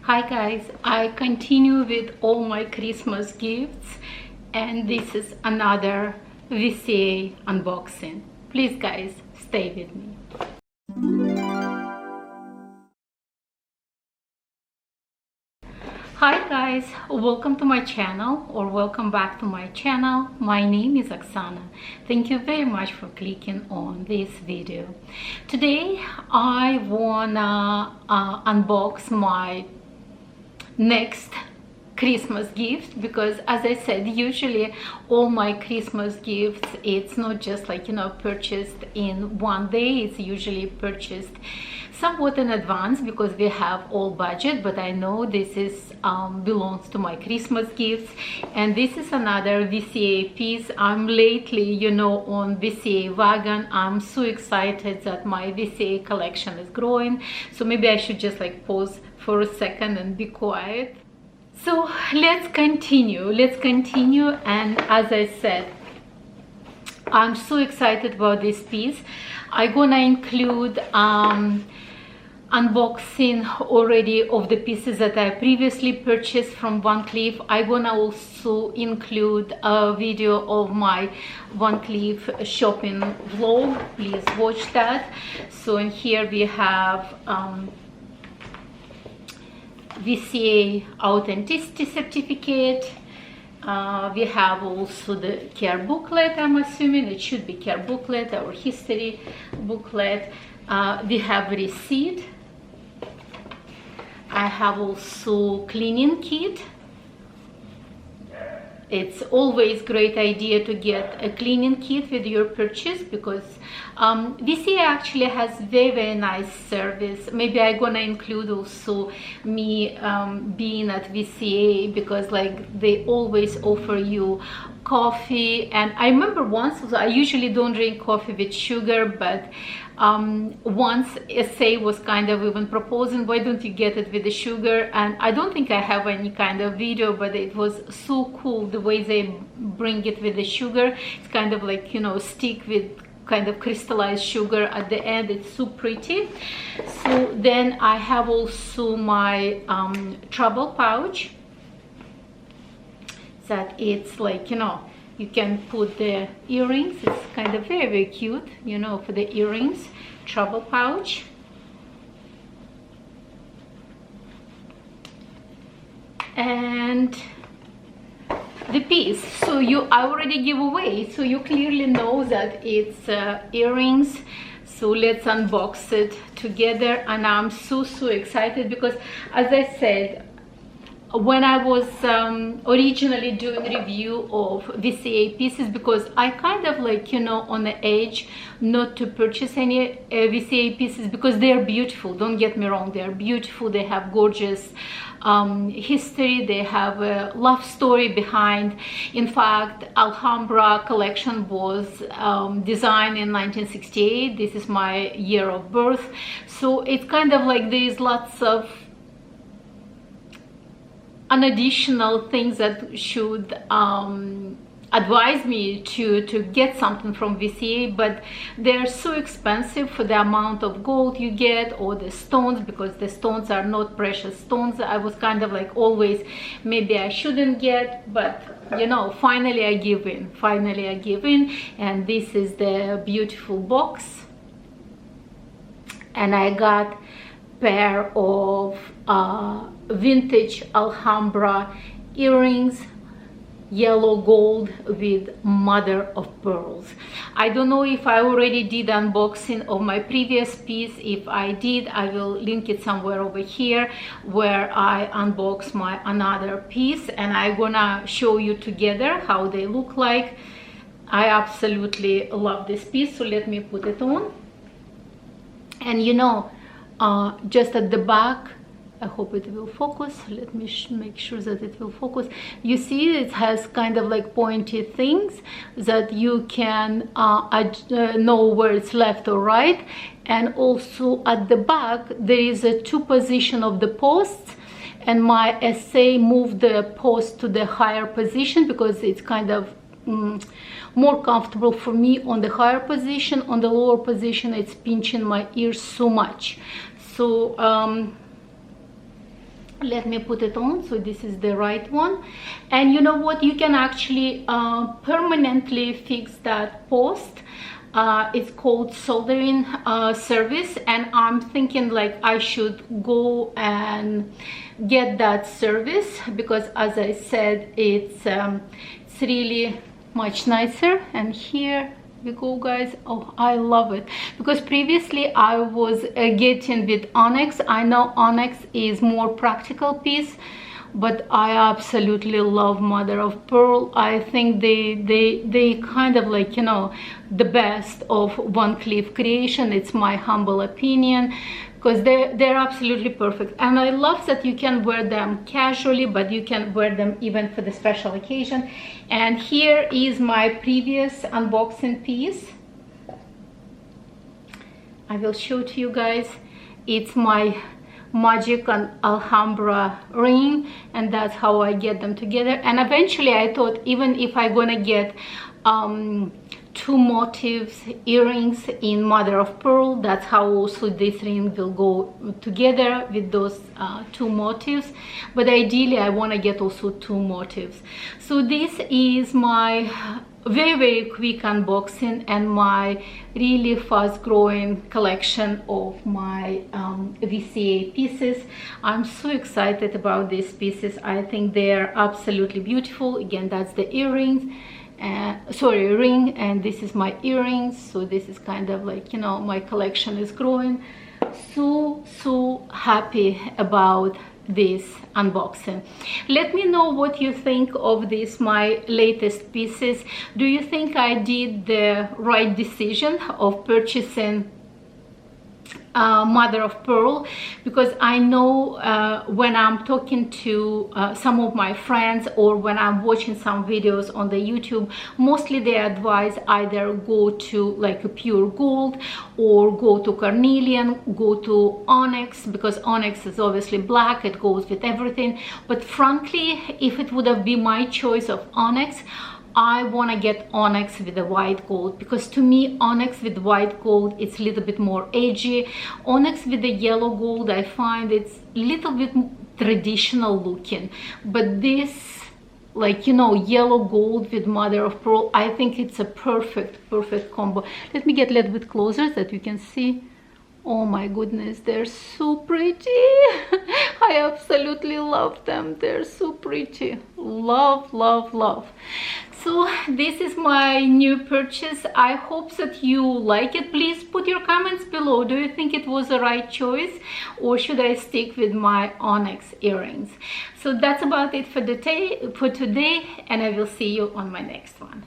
Hi guys, I continue with all my Christmas gifts and this is another VCA unboxing. Please guys, stay with me. Hi guys, welcome to my channel or welcome back to my channel. My name is Oksana. Thank you very much for clicking on this video. Today I wanna unbox my next Christmas gift, because as I said, usually all my Christmas gifts, it's not just like, purchased in one day. It's usually purchased somewhat in advance because we have all budget, but I know this is belongs to my Christmas gifts. And this is another VCA piece. I'm lately on VCA wagon. I'm so excited that my VCA collection is growing, so maybe I should just like pause for a second and be quiet. So let's continue. And as I said, I'm so excited about this piece. I'm gonna include unboxing already of the pieces that I previously purchased from Van Cleef. I'm gonna also include a video of my Van Cleef shopping vlog. Please watch that. So in here we have VCA Authenticity certificate. We have also the care booklet. I'm assuming it should be care booklet or history booklet. We have receipt. I have also cleaning kit. It's always great idea to get a cleaning kit with your purchase, because VCA actually has very nice service. Maybe I'm gonna include also me being at VCA, because like they always offer you coffee. And I remember once, I usually don't drink coffee with sugar, but once SA was kind of even proposing, why don't you get it with the sugar? And I don't think I have any kind of video, but it was so cool the way they bring it with the sugar. It's kind of like, stick with kind of crystallized sugar at the end. It's so pretty. So then I have also my travel pouch, that it's like, you can put the earrings. It's kind of very cute, for the earrings. Travel pouch. And the piece. So I already give away, so you clearly know that it's earrings. So let's unbox it together. And I'm so excited, because as I said, when I was originally doing review of VCA pieces, because I kind of like, on the edge not to purchase any VCA pieces, because they're beautiful. Don't get me wrong, they're beautiful. They have gorgeous history. They have a love story behind. In fact, Alhambra collection was designed in 1968. This is my year of birth. So it's kind of like there is lots of an additional things that should advise me to get something from VCA, but they're so expensive for the amount of gold you get, or the stones, because the stones are not precious stones. I was kind of like always, maybe I shouldn't get, but finally I give in. And this is the beautiful box. And I got pair of vintage Alhambra earrings, yellow gold with mother of pearls. I don't know if I already did unboxing of my previous piece. If I did, I will link it somewhere over here, where I unbox my another piece, and I'm gonna show you together how they look like. I absolutely love this piece, so let me put it on. And just at the back, I hope it will focus. Let me make sure that it will focus. You see, it has kind of like pointy things that you can know where it's left or right. And also at the back, there is a 2 position of the posts. And my SA moved the post to the higher position, because it's kind of more comfortable for me on the higher position. On the lower position, it's pinching my ears so much. So Let me put it on. So this is the right one, and you know what, you can actually permanently fix that post. It's called soldering service, and I'm thinking like I should go and get that service, because as I said, it's really much nicer. And here we go, guys. Oh, I love it, because previously I was getting with onyx. I know onyx is more practical piece, but I absolutely love mother of pearl. I think they kind of like, you know, the best of Van Cleef creation. It's my humble opinion, because they're absolutely perfect. And I love that you can wear them casually, but you can wear them even for the special occasion. And here is my previous unboxing piece. I will show to you guys. It's my magic and Alhambra ring, and that's how I get them together. And eventually I thought, even if I'm gonna get two motifs earrings in mother of pearl, that's how also this ring will go together with those two motifs. But ideally I want to get also two motifs. So this is my very quick unboxing and my really fast growing collection of my VCA pieces. I'm so excited about these pieces. I think they're absolutely beautiful. Again, that's the earrings, sorry, ring, and this is my earrings. So this is kind of like, you know, my collection is growing. So happy about this unboxing. Let me know what you think of this, my latest pieces. Do you think I did the right decision of purchasing mother of pearl? Because I know when I'm talking to some of my friends, or when I'm watching some videos on the YouTube, mostly they advise either go to like a pure gold, or go to carnelian, go to onyx, because onyx is obviously black, it goes with everything. But frankly, if it would have been my choice of onyx, I want to get onyx with the white gold, because to me onyx with white gold, it's a little bit more edgy. Onyx with the yellow gold, I find it's a little bit traditional looking. But this, like, you know, yellow gold with mother of pearl, I think it's a perfect combo. Let me get a little bit closer so that you can see. Oh my goodness, they're so pretty. I absolutely love them. They're so pretty. Love. So this is my new purchase. I hope that you like it. Please put your comments below. Do you think it was the right choice, or should I stick with my onyx earrings? So that's about it for today, and I will see you on my next one.